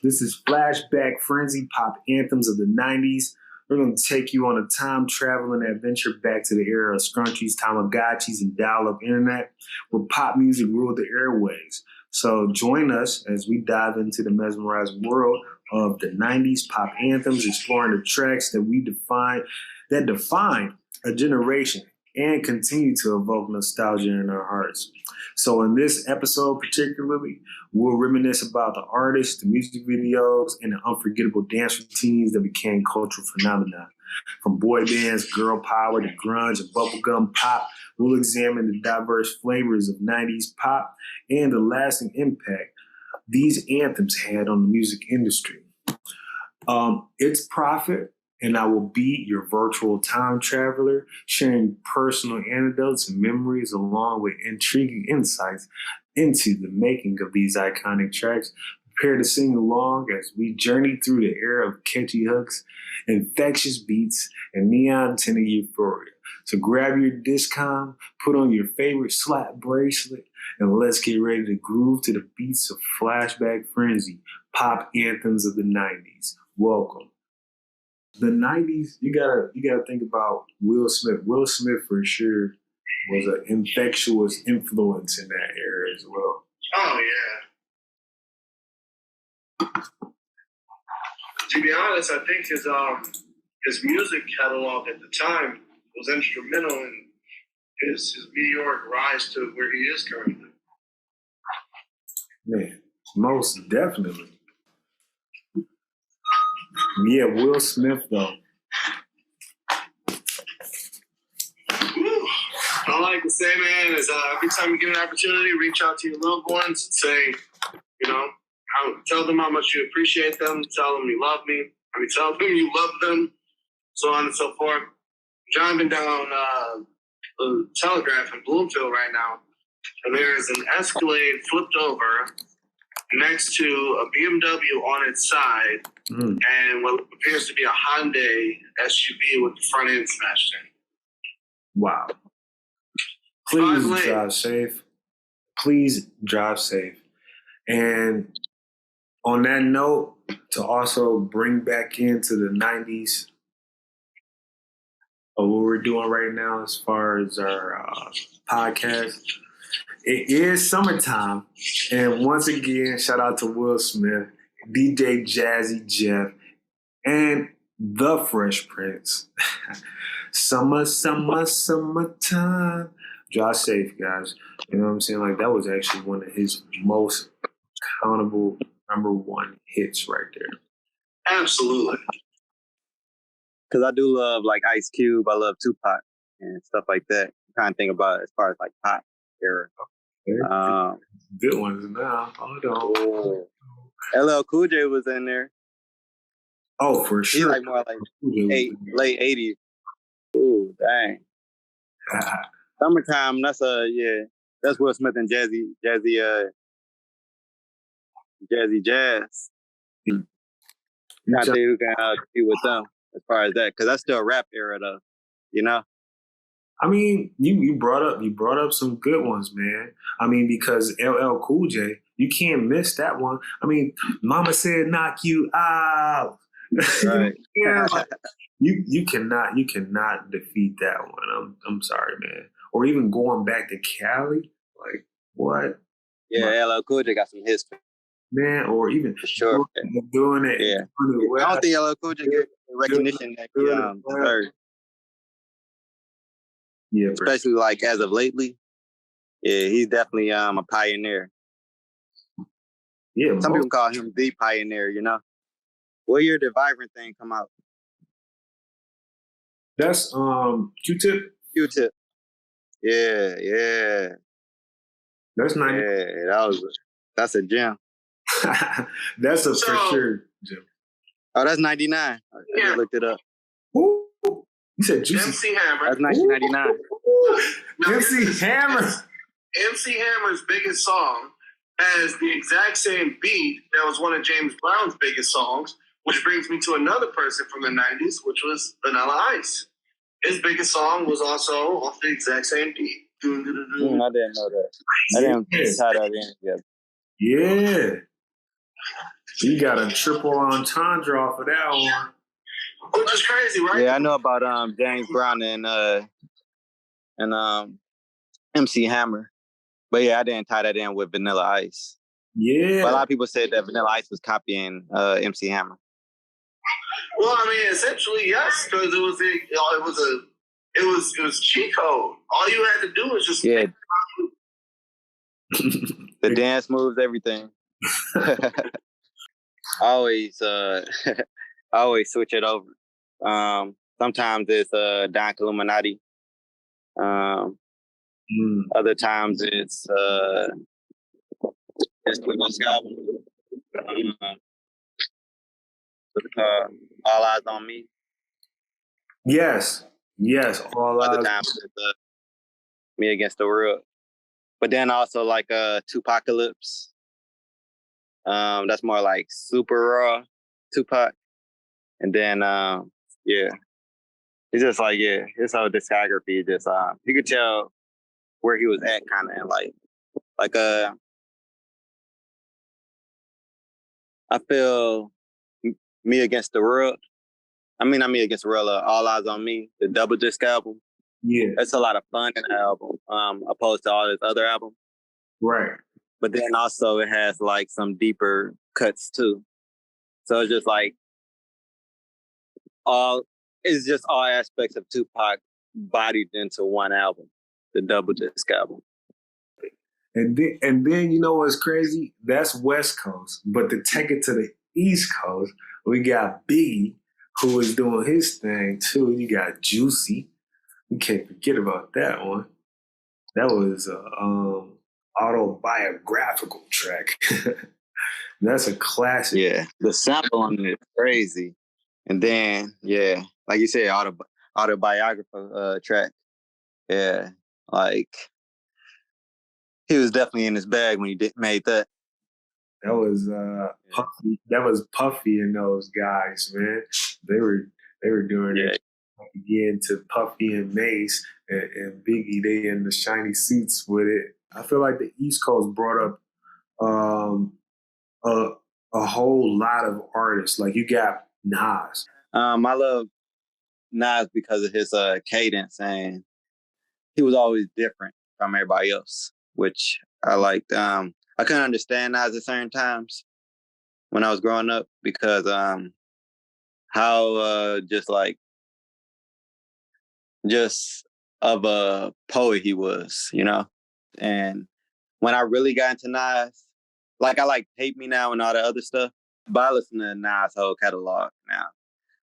This is Flashback Frenzy, pop anthems of the 90s. We're going to take you on a time-traveling adventure back to the era of scrunchies, Tamagotchis, and dial-up internet, where pop music ruled the airwaves. So join us as we dive into the mesmerizing world of the 90s pop anthems, exploring the tracks that defined a generation and continue to evoke nostalgia in our hearts. So in this episode particularly, we'll reminisce about the artists, the music videos, and the unforgettable dance routines that became cultural phenomena. From boy bands, girl power, to grunge and bubblegum pop, we'll examine the diverse flavors of 90s pop and the lasting impact these anthems had on the music industry. It's Prafit, and I will be your virtual time traveler, sharing personal anecdotes and memories along with intriguing insights into the making of these iconic tracks. Prepare to sing along as we journey through the era of catchy hooks, infectious beats, and neon-tinted euphoria. So grab your discom, put on your favorite slap bracelet, and let's get ready to groove to the beats of Flashback Frenzy, pop anthems of the 90s. Welcome. The 90s, you gotta think about Will Smith. Will Smith for sure was an infectious influence in that era as well. Oh yeah. To be honest, I think his music catalog at the time was instrumental in his meteoric rise to where he is currently. Man, most definitely. Yeah, Will Smith though. All I can say, man, is every time you get an opportunity, reach out to your loved ones and say, tell them how much you appreciate them, tell them you love me, tell them you love them, so on and so forth. Driving down the Telegraph in Bloomfield right now, and there is an Escalade flipped over next to a BMW on its side, and what appears to be a Hyundai SUV with the front end smashed in. Wow. Please drive safe. Please drive safe. And on that note, to also bring back into the 90s of what we're doing right now as far as our podcast, it is summertime. And once again, shout out to Will Smith, DJ Jazzy Jeff, and the Fresh Prince. Summertime. Drive safe, guys. You know what I'm saying? Like, that was actually one of his most countable #1 hits right there. Absolutely. Because I do love, like, Ice Cube. I love Tupac and stuff like that. I'm trying to think about it as far as, like, pop era. Good ones now. Hold on. LL Cool J was in there. Oh, for sure. He's like more like late 80s. Ooh, dang. Summertime, that's Will Smith and Jazzy Jazz. Not that you can compete with them as far as that, because that's still rap era though, you know? I mean, you brought up some good ones, man. I mean, because LL Cool J, you can't miss that one. I mean, Mama said knock you out. Right. Like, you cannot defeat that one. I'm sorry, man. Or even going back to Cali, like what? Yeah, LL Cool J got some hits, man. Or even for sure doing it. Yeah, I don't think LL Cool J get the recognition that he deserves. Yeah, especially like as of lately. Yeah, he's definitely a pioneer. Yeah, some people call him the pioneer. You know, what year did Vibrant thing come out? That's Q-Tip. Q-Tip. Yeah. That's 90. Yeah, that's a gem. That's a for sure gem. Oh, that's 99. I just looked it up. Ooh. You said Juicy. MC Hammer. That's 1999. MC Hammer. MC Hammer's biggest song has the exact same beat that was one of James Brown's biggest songs, which brings me to another person from the 90s, which was Vanilla Ice. His biggest song was also off the exact same beat. I didn't know that. I didn't tie that in together. Yeah. You got a triple entendre off of that one. Which is crazy, right? Yeah, I know about James Brown and MC Hammer. But yeah, I didn't tie that in with Vanilla Ice. Yeah. But a lot of people said that Vanilla Ice was copying MC Hammer. Well, I mean, essentially, yes, because it was cheat code. All you had to do was just the dance moves, everything. I always switch it over. Sometimes it's Don Illuminati. Other times it's the album. All Eyes on Me. Yes. All Other eyes. times it's Me Against the World. But then also like Tupacalypse. That's more like super raw Tupac. And then it's just like his whole discography just you could tell where he was at kind of like I feel Me Against the World. I mean, not Me Against the World, All Eyes on Me, the double disc album. Yeah. That's a lot of fun in the album, opposed to all his other albums. Right. But then also it has like some deeper cuts too. So it's just like all aspects of Tupac bodied into one album, the double disc album. And then you know what's crazy? That's West Coast. But to take it to the East Coast, we got Biggie, who is doing his thing too. You got Juicy. You can't forget about that one. That was a autobiographical track. That's a classic. Yeah, the sample on it is crazy. And then, like you said, autobiographical track. Yeah, like he was definitely in his bag when he made that. That was Puffy. That was Puffy and those guys, man. They were doing it again to Puffy and Mace and Biggie. They in the shiny suits with it. I feel like the East Coast brought up a whole lot of artists. Like you got Nas. I love Nas because of his cadence, and he was always different from everybody else, which I liked. I couldn't understand Nas at certain times when I was growing up because how just of a poet he was, you know. And when I really got into Nas, like I like Hate Me Now and all the other stuff, but I listen to Nas' whole catalog now.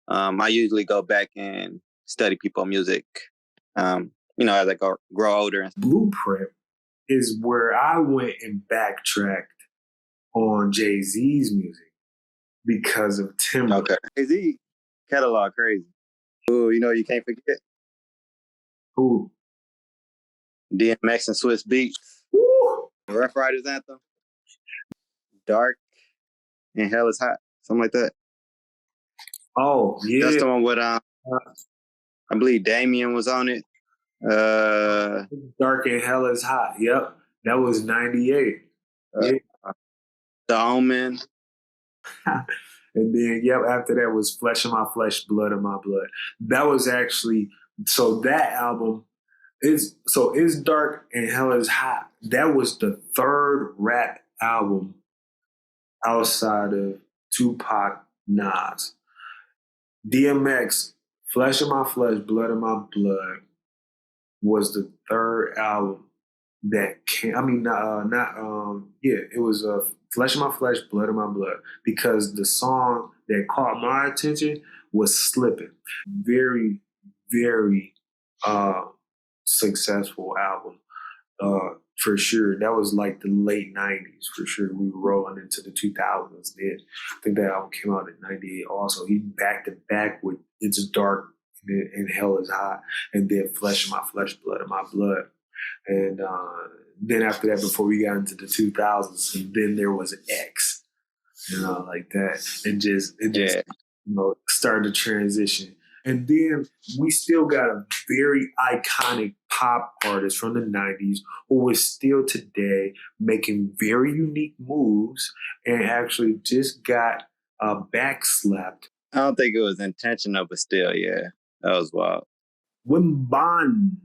I usually go back and study people's music, as I grow older. Blueprint is where I went and backtracked on Jay-Z's music because of Timberlake. Okay. Jay-Z catalog crazy. Oh, you can't forget. Who? DMX and Swiss Beats. Rough Riders Anthem. Dark and Hell is Hot. Something like that. Oh, yeah. That's the one with I believe Damien was on it. Dark and Hell is Hot. Yep. That was 98. The Omen. And then, after that was Flesh of My Flesh, Blood of My Blood. That was actually, so that album is Dark and Hell is Hot. That was the third rap album outside of Tupac, Nas. DMX, Flesh of My Flesh, Blood of My Blood was the third album that came. I mean, it was Flesh of My Flesh, Blood of My Blood, because the song that caught my attention was Slippin'. Very, very successful album. For sure. That was like the late 90s, for sure. We were rolling into the 2000s then. I think that album came out in 98 also. He back to back with It's Dark and Hell is Hot, and then Flesh of My Flesh, Blood of My Blood. And then after that, before we got into the 2000s, and then there was X, like that. It just started to transition. And then we still got a very iconic pop artist from the 90s who is still today making very unique moves and actually just got backslapped. I don't think it was intentional, but still, yeah, that was wild. Wimban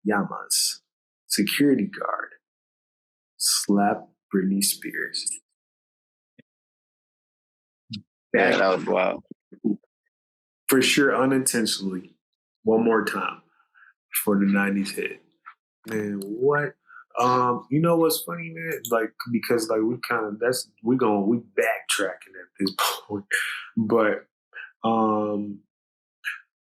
Yamas, security guard, slapped Britney Spears. Yeah, that was wild. For sure, unintentionally. One more time for the 90s hit. Man, what? You know what's funny, man? Like, because like we kind of we backtracking at this point. But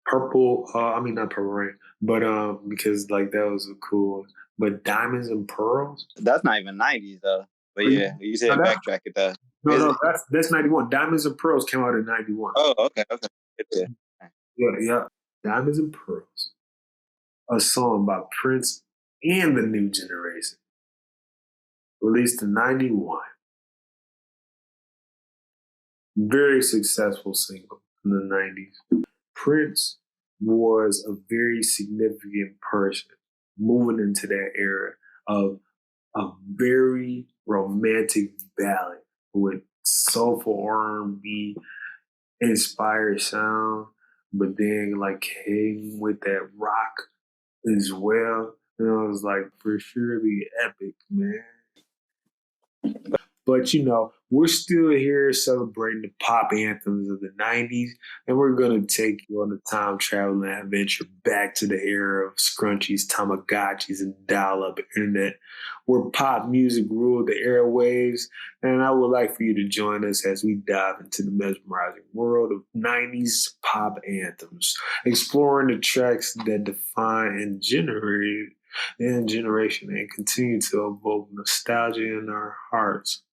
purple, I mean not purple rain, but because like that was a cool, but diamonds and pearls. That's not even 90s though. But yeah, you said backtrack it though. No, that's 91. Diamonds and Pearls came out in 91. Oh, okay. Yeah. Diamonds and Pearls. A song by Prince and the New Generation. Released in 91. Very successful single in the 90s. Prince was a very significant person moving into that era of a very romantic ballad with soulful R&B inspired sound, but then like came with that rock as well. And I was like, for sure, be epic, man. But you know, we're still here celebrating the pop anthems of the 90s, and we're going to take you on a time traveling adventure back to the era of scrunchies, Tamagotchis, and dial up internet, where pop music ruled the airwaves. And I would like for you to join us as we dive into the mesmerizing world of 90s pop anthems, exploring the tracks that define and generation and continue to evoke nostalgia in our hearts.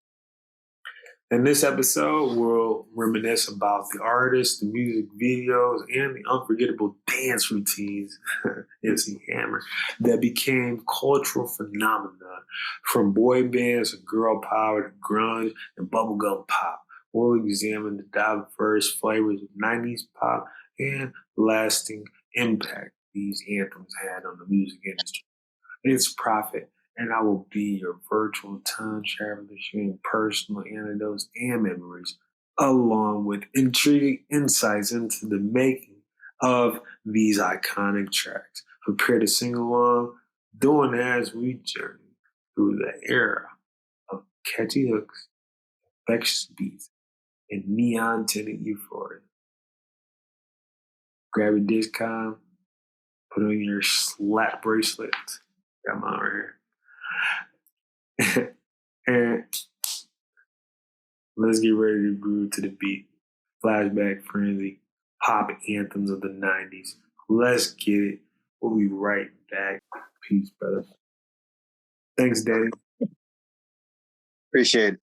In this episode, we'll reminisce about the artists, the music videos, and the unforgettable dance routines, MC Hammer, that became cultural phenomena from boy bands to girl power to grunge and bubblegum pop. We'll examine the diverse flavors of 90s pop and lasting impact these anthems had on the music industry. It's Prafit, and I will be your virtual time traveler sharing personal anecdotes and memories, along with intriguing insights into the making of these iconic tracks. Prepare to sing along, doing as we journey through the era of catchy hooks, infectious beats, and neon-tinted euphoria. Grab your discount, put on your slap bracelet. Got mine right here. And let's get ready to groove to the beat. Flashback Frenzy, pop anthems of the 90s. Let's get it. We'll be right back. Peace, brother. Thanks, Daddy. Appreciate it.